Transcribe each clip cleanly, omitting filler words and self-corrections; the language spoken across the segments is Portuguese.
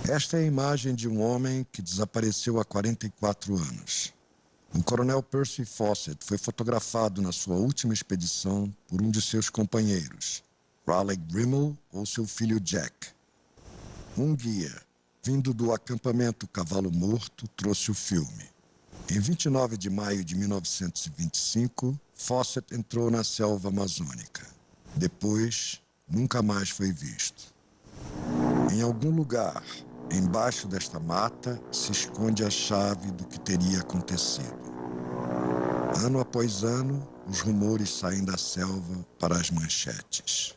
Esta é a imagem de um homem que desapareceu há 44 anos. O coronel Percy Fawcett foi fotografado na sua última expedição por um de seus companheiros, Raleigh Grimmel ou seu filho Jack. Um guia, vindo do acampamento Cavalo Morto, trouxe o filme. Em 29 de maio de 1925, Fawcett entrou na selva amazônica. Depois, nunca mais foi visto. Em algum lugar, embaixo desta mata, se esconde a chave do que teria acontecido. Ano após ano, os rumores saem da selva para as manchetes.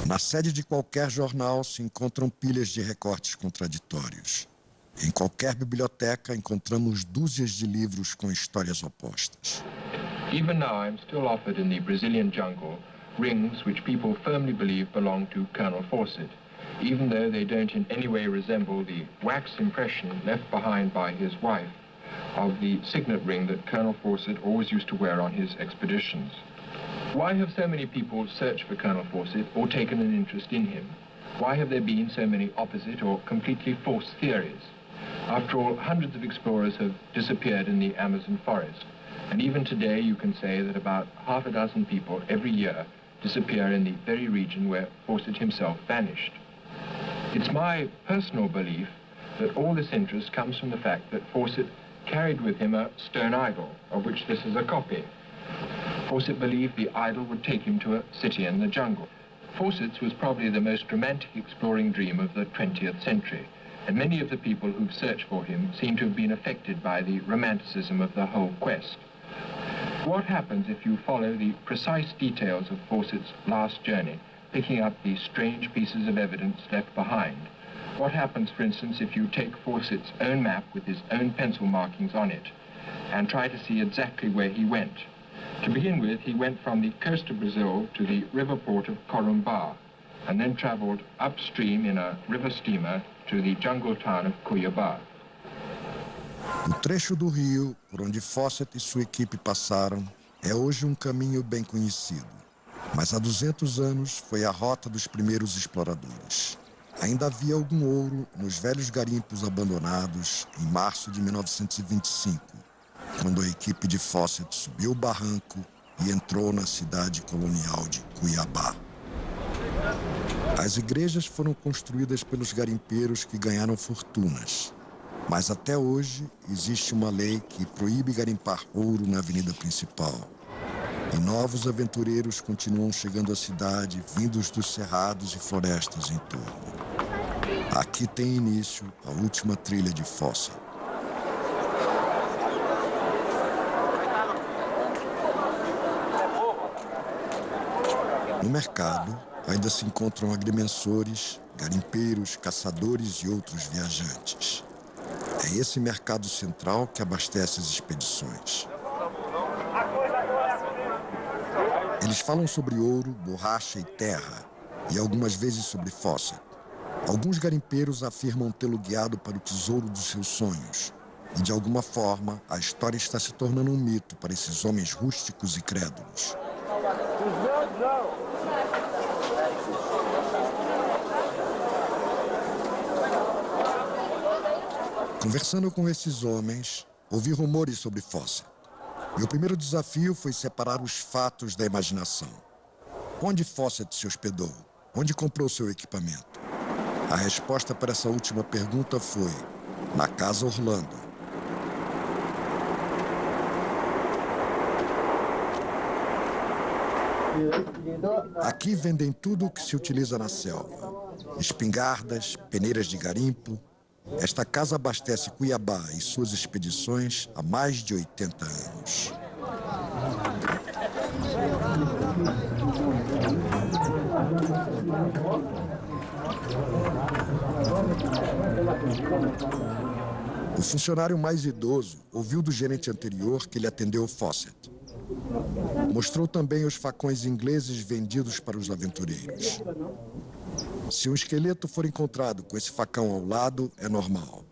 Na sede de qualquer jornal se encontram pilhas de recortes contraditórios. Em qualquer biblioteca encontramos dúzias de livros com histórias opostas. Even now I'm still offered in the Brazilian jungle rings which people firmly believe belong to Colonel Fawcett, even though they don't in any way resemble the wax impression left behind by his wife of the signet ring that Colonel Fawcett always used to wear on his expeditions. Why have so many people searched for Colonel Fawcett or taken an interest in him? Why have there been so many opposite or completely false theories? After all, hundreds of explorers have disappeared in the Amazon forest. And even today you can say that about half a dozen people every year disappear in the very region where Fawcett himself vanished. It's my personal belief that all this interest comes from the fact that Fawcett carried with him a stone idol, of which this is a copy. Fawcett believed the idol would take him to a city in the jungle. Fawcett's was probably the most romantic exploring dream of the 20th century, and many of the people who've searched for him seem to have been affected by the romanticism of the whole quest. What happens if you follow the precise details of Fawcett's last journey, picking up the strange pieces of evidence left behind? What happens, for instance, if you take Fawcett's own map with his own pencil markings on it and try to see exactly where he went? To begin with, he went from the coast of Brazil to the river port of Corumbá and then traveled upstream in a river steamer to the jungle town of Cuiabá. O trecho do rio por onde Fawcett e sua equipe passaram é hoje um caminho bem conhecido. Mas há 200 anos foi a rota dos primeiros exploradores. Ainda havia algum ouro nos velhos garimpos abandonados em março de 1925, quando a equipe de Fawcett subiu o barranco e entrou na cidade colonial de Cuiabá. As igrejas foram construídas pelos garimpeiros que ganharam fortunas. Mas até hoje existe uma lei que proíbe garimpar ouro na avenida principal. E novos aventureiros continuam chegando à cidade, vindos dos cerrados e florestas em torno. Aqui tem início a última trilha de Fawcett. No mercado, ainda se encontram agrimensores, garimpeiros, caçadores e outros viajantes. É esse mercado central que abastece as expedições. Eles falam sobre ouro, borracha e terra, e algumas vezes sobre Fawcett. Alguns garimpeiros afirmam tê-lo guiado para o tesouro dos seus sonhos. E, de alguma forma, a história está se tornando um mito para esses homens rústicos e crédulos. Conversando com esses homens, ouvi rumores sobre Fawcett. Meu primeiro desafio foi separar os fatos da imaginação. Onde Fawcett se hospedou? Onde comprou seu equipamento? A resposta para essa última pergunta foi: na Casa Orlando. Aqui vendem tudo o que se utiliza na selva. Espingardas, peneiras de garimpo. Esta casa abastece Cuiabá e suas expedições há mais de 80 anos. O funcionário mais idoso ouviu do gerente anterior que ele atendeu Fawcett. Mostrou também os facões ingleses vendidos para os aventureiros. Se um esqueleto for encontrado com esse facão ao lado, é normal.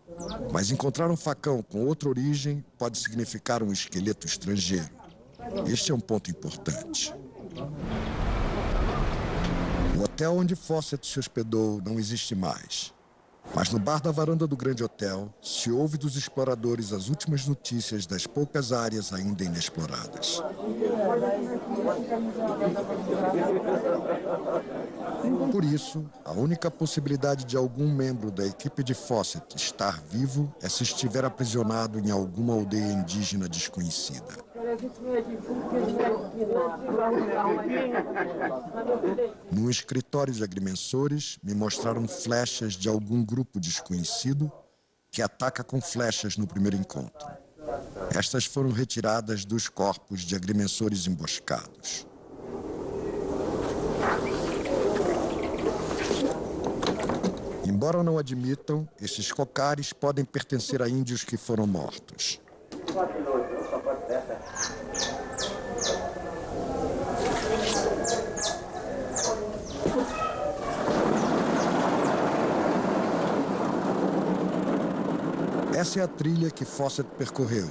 Mas encontrar um facão com outra origem pode significar um esqueleto estrangeiro. Este é um ponto importante. hotel onde Fawcett se hospedou não existe mais. Mas no bar da varanda do grande hotel, se ouve dos exploradores as últimas notícias das poucas áreas ainda inexploradas. Por isso, a única possibilidade de algum membro da equipe de Fawcett estar vivo é se estiver aprisionado em alguma aldeia indígena desconhecida. No escritório de agrimensores, me mostraram flechas de algum grupo desconhecido que ataca com flechas no primeiro encontro. Estas foram retiradas dos corpos de agrimensores emboscados. Embora não admitam, esses cocares podem pertencer a índios que foram mortos. Essa é a trilha que Fawcett percorreu,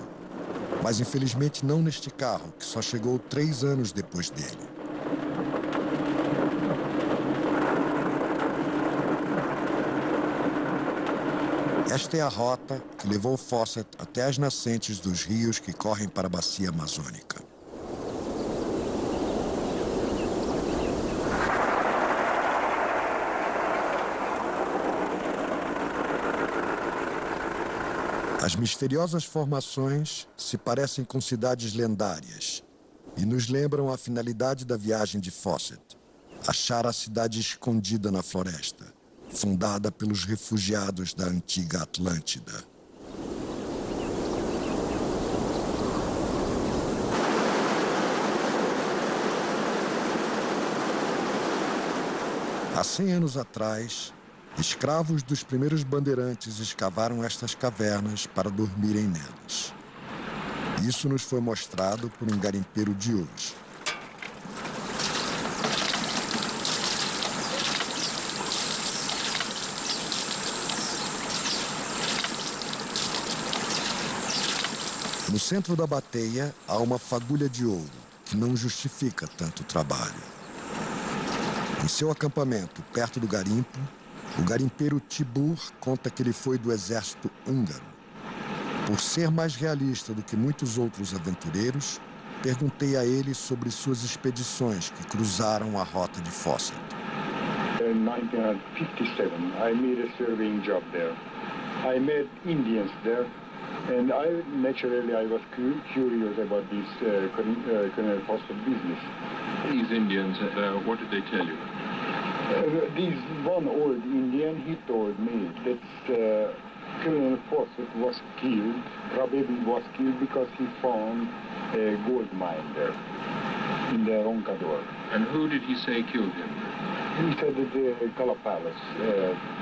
mas infelizmente não neste carro, que só chegou 3 anos depois dele. Esta é a rota que levou Fawcett até as nascentes dos rios que correm para a bacia amazônica. As misteriosas formações se parecem com cidades lendárias e nos lembram a finalidade da viagem de Fawcett: achar a cidade escondida na floresta, fundada pelos refugiados da antiga Atlântida. Há 100 anos atrás, escravos dos primeiros bandeirantes escavaram estas cavernas para dormirem nelas. Isso nos foi mostrado por um garimpeiro de hoje. No centro da bateia há uma fagulha de ouro, que não justifica tanto trabalho. Em seu acampamento, perto do garimpo, o garimpeiro Tibur conta que ele foi do exército húngaro. Por ser mais realista do que muitos outros aventureiros, perguntei a ele sobre suas expedições que cruzaram a rota de Fawcett. In 1957, I made a surveying job there. I met Indians there, and I was curious about this Colonel Fawcett business. These Indians, what did they tell you? This one old Indian, he told me that Colonel Fawcett was killed, probably was killed because he found a gold mine there in the Roncador. And who did he say killed him? He said that the Calapalas,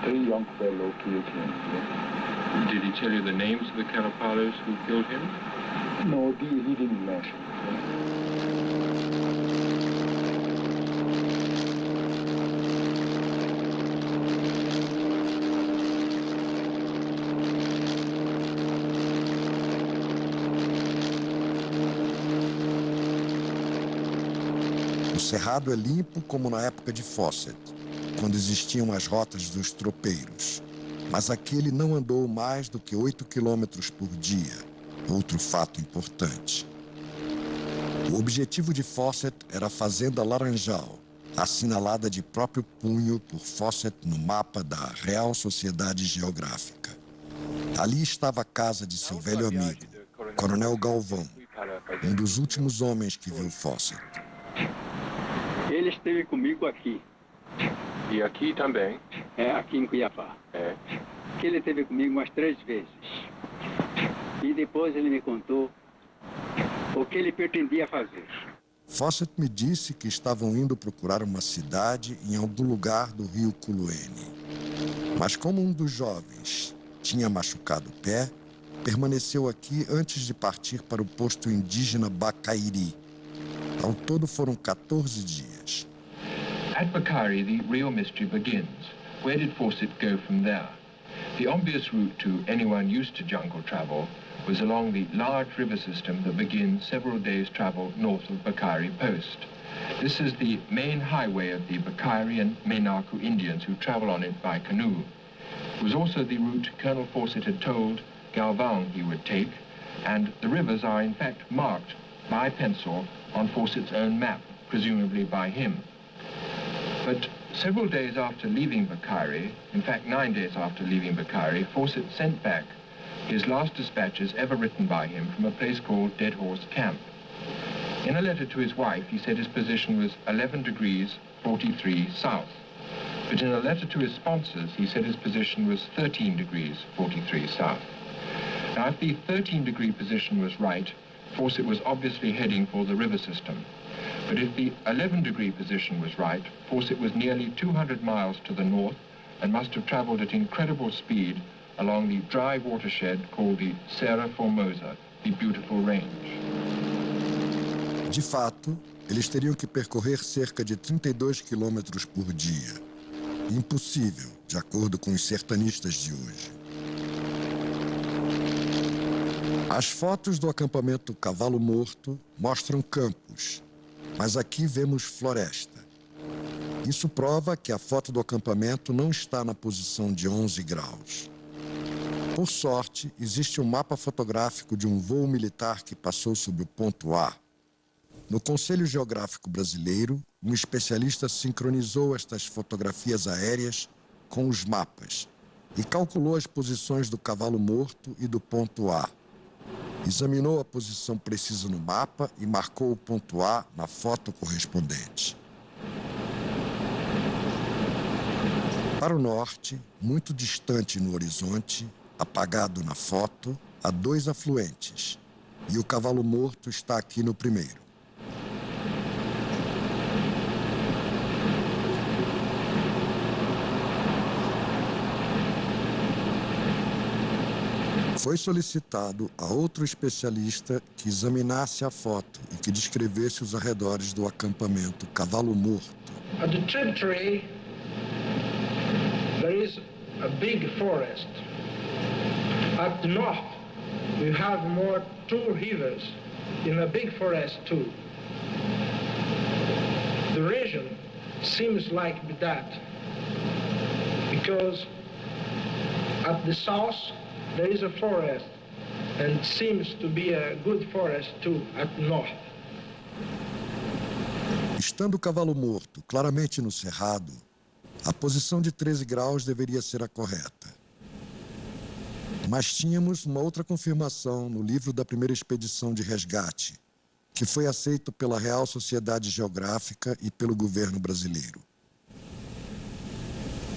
3 young fellows killed him. Yeah. Did he tell you the names of the Calapalas who killed him? No, he didn't mention. O cerrado é limpo como na época de Fawcett, quando existiam as rotas dos tropeiros. Mas aqui ele não andou mais do que 8 quilômetros por dia, outro fato importante. O objetivo de Fawcett era a Fazenda Laranjal, assinalada de próprio punho por Fawcett no mapa da Real Sociedade Geográfica. Ali estava a casa de seu velho amigo, Coronel Galvão, um dos últimos homens que viu Fawcett. Ele esteve comigo aqui. E aqui também? É, aqui em Cuiabá. É. Que ele esteve comigo umas 3 vezes. E depois ele me contou o que ele pretendia fazer. Fawcett me disse que estavam indo procurar uma cidade em algum lugar do rio Culuene. Mas como um dos jovens tinha machucado o pé, permaneceu aqui antes de partir para o posto indígena Bacairi. Ao todo foram 14 dias. At Bakari, the real mystery begins. Where did Fawcett go from there? The obvious route to anyone used to jungle travel was along the large river system that begins several days' travel north of Bakari Post. This is the main highway of the Bakairi and Menaku Indians who travel on it by canoe. It was also the route Colonel Fawcett had told Galvin he would take, and the rivers are in fact marked by pencil on Fawcett's own map, presumably by him. But several days after leaving Bakairi, in fact 9 days after leaving Bakairi, Fawcett sent back his last dispatches ever written by him from a place called Dead Horse Camp. In a letter to his wife, he said his position was 11 degrees 43 south. But in a letter to his sponsors, he said his position was 13 degrees 43 south. Now, if the 13-degree position was right, Fawcett was obviously heading for the river system. But if the 11-degree position was right, Fawcett was nearly 200 miles to the north and must have traveled at incredible speed along the dry watershed called the Serra Formosa, the Beautiful Range. De fato, eles teriam que percorrer cerca de 32 quilômetros por dia. Impossível, de acordo com os sertanistas de hoje. As fotos do acampamento Cavalo Morto mostram campos, mas aqui vemos floresta. Isso prova que a foto do acampamento não está na posição de 11 graus. Por sorte, existe um mapa fotográfico de um voo militar que passou sobre o ponto A. No Conselho Geográfico Brasileiro, um especialista sincronizou estas fotografias aéreas com os mapas e calculou as posições do Cavalo Morto e do ponto A. Examinou a posição precisa no mapa e marcou o ponto A na foto correspondente. Para o norte, muito distante no horizonte, apagado na foto, há 2 afluentes, e o Cavalo Morto está aqui no primeiro. Foi solicitado a outro especialista que examinasse a foto e que descrevesse os arredores do acampamento Cavalo Morto. At the tributary, there is a big forest. At the north, we have more 2 rivers in a big forest too. The region seems like that because at the south, there is a forest, and seems to be a good forest too at north. Estando o Cavalo Morto claramente no cerrado, a posição de 13 graus deveria ser a correta. Mas tínhamos uma outra confirmação no livro da primeira expedição de resgate, que foi aceito pela Real Sociedade Geográfica e pelo governo brasileiro.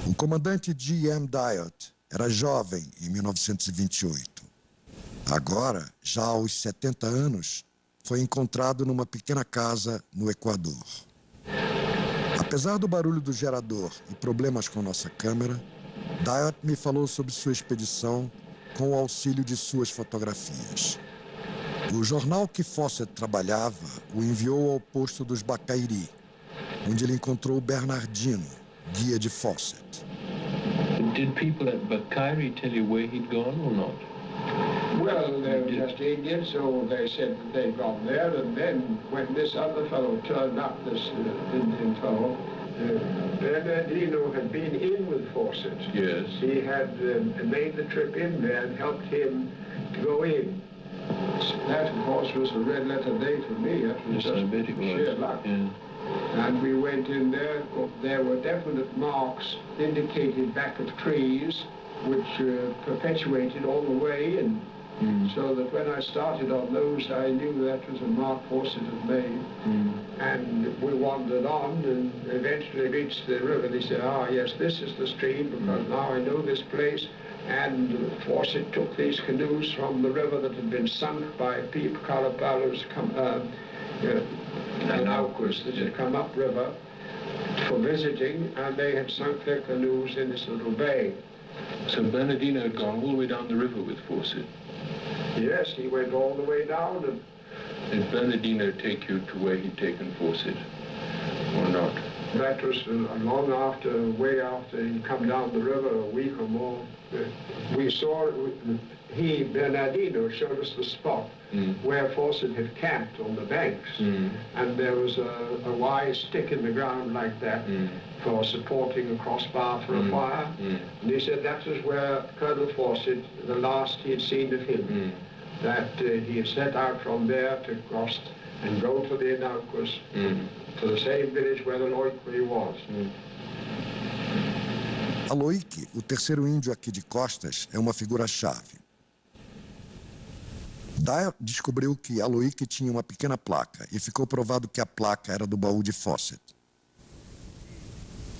O comandante G.M. Dyott era jovem em 1928. Agora, já aos 70 anos, foi encontrado numa pequena casa no Equador. Apesar do barulho do gerador e problemas com nossa câmera, Dyott me falou sobre sua expedição com o auxílio de suas fotografias. O jornal que Fawcett trabalhava o enviou ao posto dos Bakairi, onde ele encontrou Bernardino, guia de Fawcett. Did people at Bakairi tell you where he'd gone or not? Well, they were just Indians, so they said that they'd gone there, and then when this other fellow turned up, this Indian fellow, Bernardino had been in with Fawcett. Yes. He had made the trip in there and helped him to go in. That, of course, was a red letter day for me. That was just sheer luck. Yeah. And we went in there. There were definite marks indicated back of trees, which perpetuated all the way, and so that when I started on those, I knew that was a mark Fawcett had made. And we wandered on and eventually reached the river. They said, yes, this is the stream, because now I know this place. And Fawcett took these canoes from the river that had been sunk by Pete Calapalo's Anaucus that had come upriver for visiting, and they had sunk their canoes in this little bay. So Bernardino had gone all the way down the river with Fawcett? Yes, he went all the way down. And did Bernardino take you to where he'd taken Fawcett, or not? That was long after, way after he'd come down the river, a week or more. We saw, Bernardino showed us the spot where Fawcett had camped on the banks. And there was a wide stick in the ground like that for supporting a crossbar for a fire. And he said that was where Colonel Fawcett, the last he had seen of him, that he had set out from there to cross and go to the Inaucus, to the same village where the Loic was. Aloique, o terceiro índio aqui de Costas, é uma figura-chave. Dyer descobriu que Aloique tinha uma pequena placa e ficou provado que a placa era do baú de Fawcett.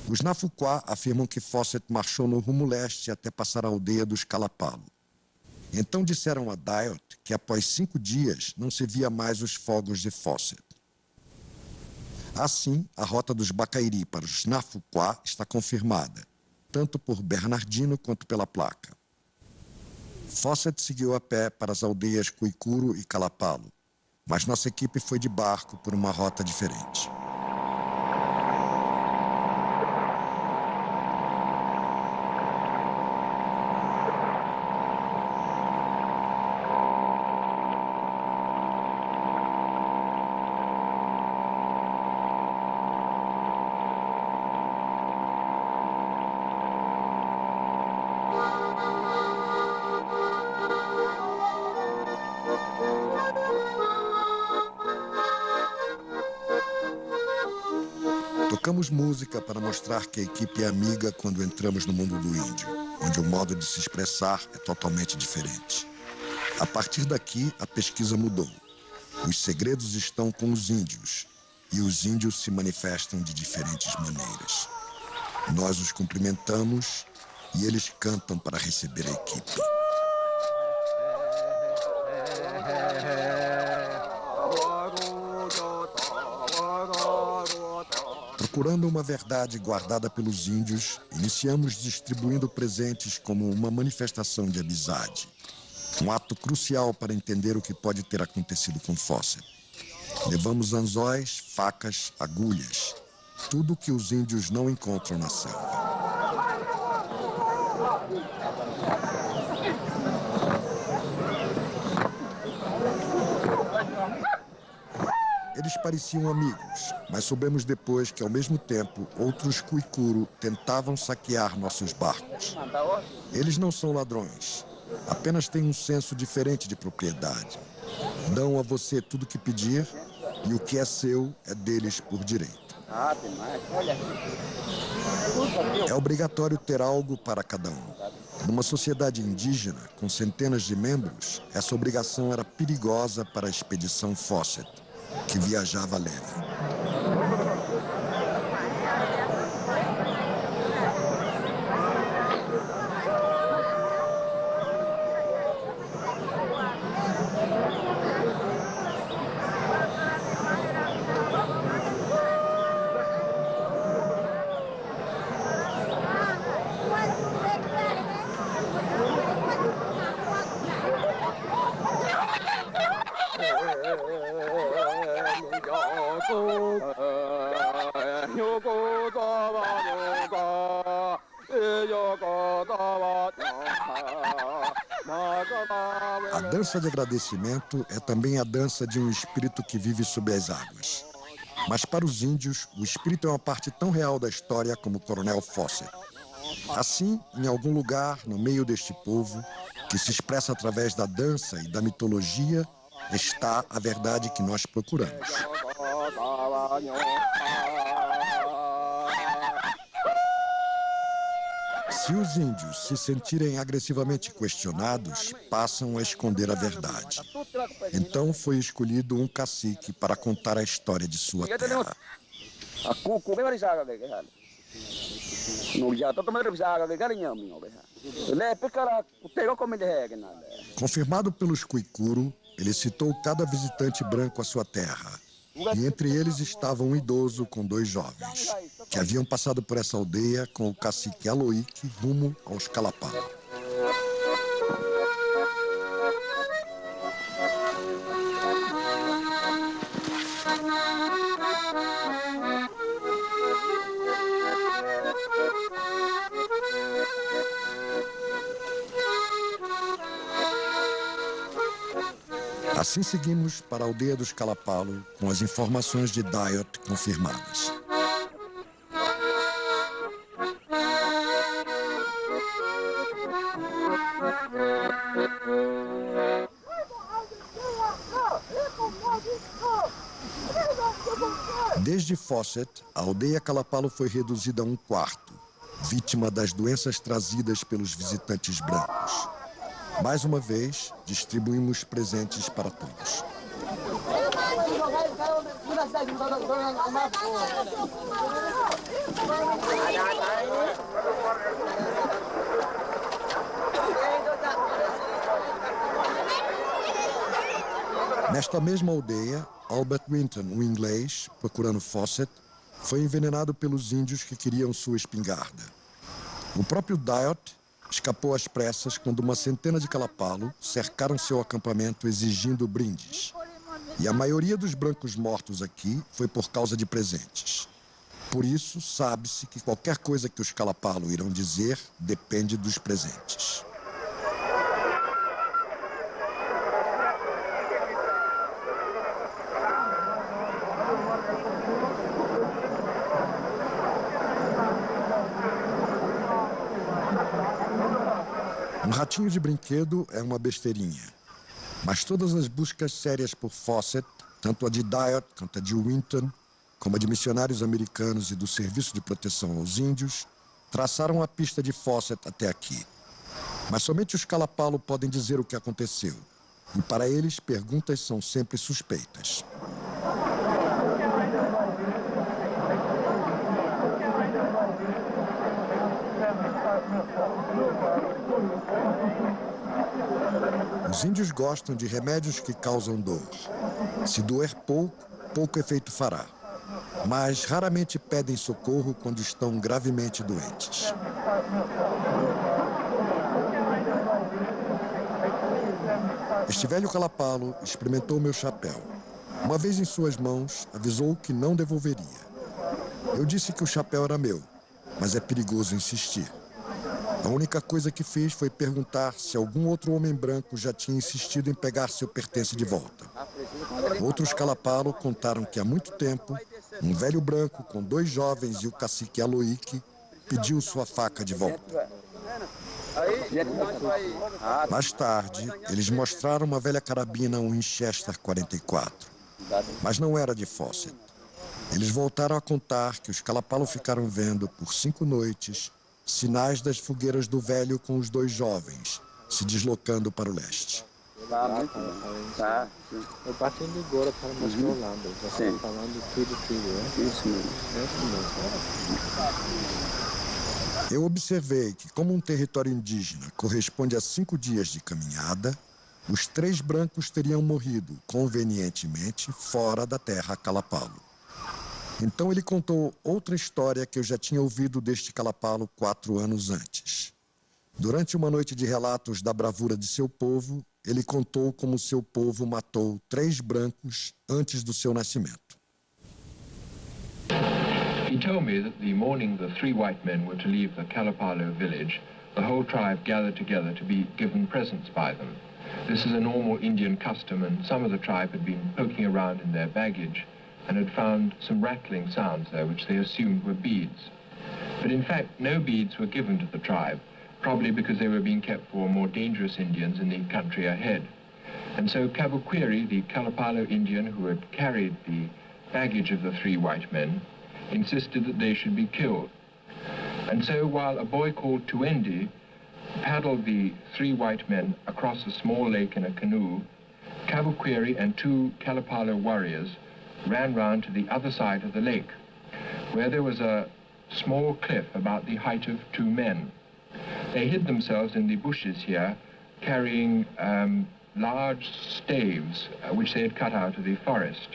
Os Nafuquá afirmam que Fawcett marchou no rumo leste até passar a aldeia dos Calapalo. Então disseram a Dyer que após 5 dias não se via mais os fogos de Fawcett. Assim, a rota dos Bacairi para os Nafuquá está confirmada, tanto por Bernardino quanto pela placa. Fawcett seguiu a pé para as aldeias Cuicuro e Calapalo, mas nossa equipe foi de barco por uma rota diferente. Tocamos música para mostrar que a equipe é amiga quando entramos no mundo do índio, onde o modo de se expressar é totalmente diferente. A partir daqui, a pesquisa mudou. Os segredos estão com os índios, e os índios se manifestam de diferentes maneiras. Nós os cumprimentamos e eles cantam para receber a equipe. Procurando uma verdade guardada pelos índios, iniciamos distribuindo presentes como uma manifestação de amizade. Um ato crucial para entender o que pode ter acontecido com Fawcett. Levamos anzóis, facas, agulhas, tudo que os índios não encontram na selva. Eles pareciam amigos, mas soubemos depois que, ao mesmo tempo, outros Cuicuro tentavam saquear nossos barcos. Eles não são ladrões, apenas têm um senso diferente de propriedade. Dão a você tudo o que pedir e o que é seu é deles por direito. É obrigatório ter algo para cada um. Numa sociedade indígena, com centenas de membros, essa obrigação era perigosa para a expedição Fawcett, que viajava leve. A dança de agradecimento é também a dança de um espírito que vive sob as águas. Mas para os índios, o espírito é uma parte tão real da história como o Coronel Fawcett. Assim, em algum lugar, no meio deste povo, que se expressa através da dança e da mitologia, está a verdade que nós procuramos. Se os índios se sentirem agressivamente questionados, passam a esconder a verdade. Então foi escolhido um cacique para contar a história de sua terra. Confirmado pelos Cuicuro, ele citou cada visitante branco à sua terra. E entre eles estava um idoso com 2 jovens, que haviam passado por essa aldeia com o cacique Aloique rumo aos Calapalo. Assim seguimos para a aldeia dos Kalapalo com as informações de Dayot confirmadas. Desde Fawcett, a aldeia Kalapalo foi reduzida a um quarto, vítima das doenças trazidas pelos visitantes brancos. Mais uma vez, distribuímos presentes para todos. Nesta mesma aldeia, Albert Winton, um inglês, procurando Fawcett, foi envenenado pelos índios que queriam sua espingarda. O próprio Dayot escapou às pressas quando uma centena de Kalapalo cercaram seu acampamento exigindo brindes. E a maioria dos brancos mortos aqui foi por causa de presentes. Por isso, sabe-se que qualquer coisa que os Kalapalo irão dizer depende dos presentes. Um ratinho de brinquedo é uma besteirinha. Mas todas as buscas sérias por Fawcett, tanto a de Dayot quanto a de Winton, como a de missionários americanos e do Serviço de Proteção aos Índios, traçaram a pista de Fawcett até aqui. Mas somente os Kalapalo podem dizer o que aconteceu. E para eles, perguntas são sempre suspeitas. Os índios gostam de remédios que causam dor. Se doer pouco, pouco efeito fará. Mas raramente pedem socorro quando estão gravemente doentes. Este velho Kalapalo experimentou meu chapéu. Uma vez em suas mãos, avisou que não devolveria. Eu disse que o chapéu era meu, mas é perigoso insistir. A única coisa que fiz foi perguntar se algum outro homem branco já tinha insistido em pegar seu pertence de volta. Outros Kalapalo contaram que há muito tempo, um velho branco com 2 jovens e o cacique Aloique pediu sua faca de volta. Mais tarde, eles mostraram uma velha carabina Winchester 44, mas não era de Fawcett. Eles voltaram a contar que os Kalapalo ficaram vendo por 5 noites sinais das fogueiras do velho com os 2 jovens, se deslocando para o leste. Tá. Eu bati agora para mostrar o lado. Já estava falando tudo, né? Isso mesmo. Eu observei que, como um território indígena corresponde a 5 dias de caminhada, os 3 brancos teriam morrido, convenientemente, fora da terra Kalapalo. Então ele contou outra história que eu já tinha ouvido deste Kalapalo 4 anos antes. Durante uma noite de relatos da bravura de seu povo, ele contou como seu povo matou 3 brancos antes do seu nascimento. He told me that the morning the 3 white men were to leave the Kalapalo village, the whole tribe gathered together to be given presents by them. This is a normal Indian custom, and some of the tribe had been poking around in their baggage and had found some rattling sounds there which they assumed were beads. But in fact, no beads were given to the tribe, probably because they were being kept for more dangerous Indians in the country ahead. And so Kabukwiri, the Kalapalo Indian who had carried the baggage of the 3 white men, insisted that they should be killed. And so while a boy called Tuendi paddled the 3 white men across a small lake in a canoe, Kabukwiri and 2 Kalapalo warriors ran round to the other side of the lake, where there was a small cliff about the height of 2 men. They hid themselves in the bushes here, carrying large staves which they had cut out of the forest.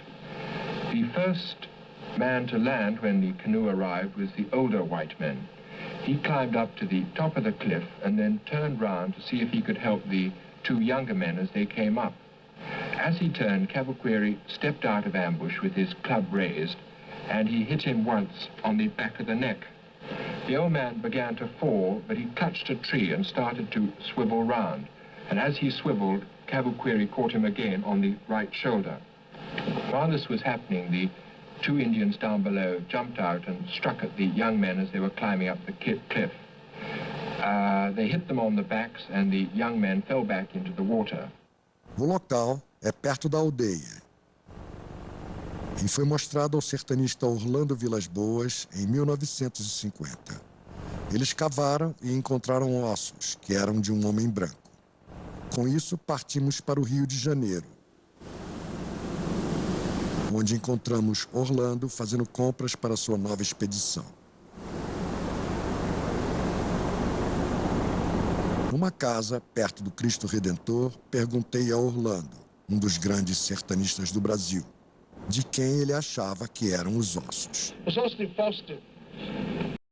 The first man to land when the canoe arrived was the older white man. He climbed up to the top of the cliff and then turned round to see if he could help the 2 younger men as they came up. As he turned, Kabukwiri stepped out of ambush with his club raised, and he hit him once on the back of the neck. The old man began to fall, but he clutched a tree and started to swivel round. and as he swiveled, Kavuquiri caught him again on the right shoulder. While this was happening, the two Indians down below jumped out and struck at the young men as they were climbing up the cliff. They hit them on the backs and the young men fell back into the water. O local é perto da aldeia e foi mostrado ao sertanista Orlando Vilas Boas em 1950. Eles cavaram e encontraram ossos que eram de um homem branco. Com isso, partimos para o Rio de Janeiro, onde encontramos Orlando fazendo compras para sua nova expedição. Numa casa perto do Cristo Redentor, perguntei a Orlando, um dos grandes sertanistas do Brasil, de quem ele achava que eram os ossos. Os ossos de Foster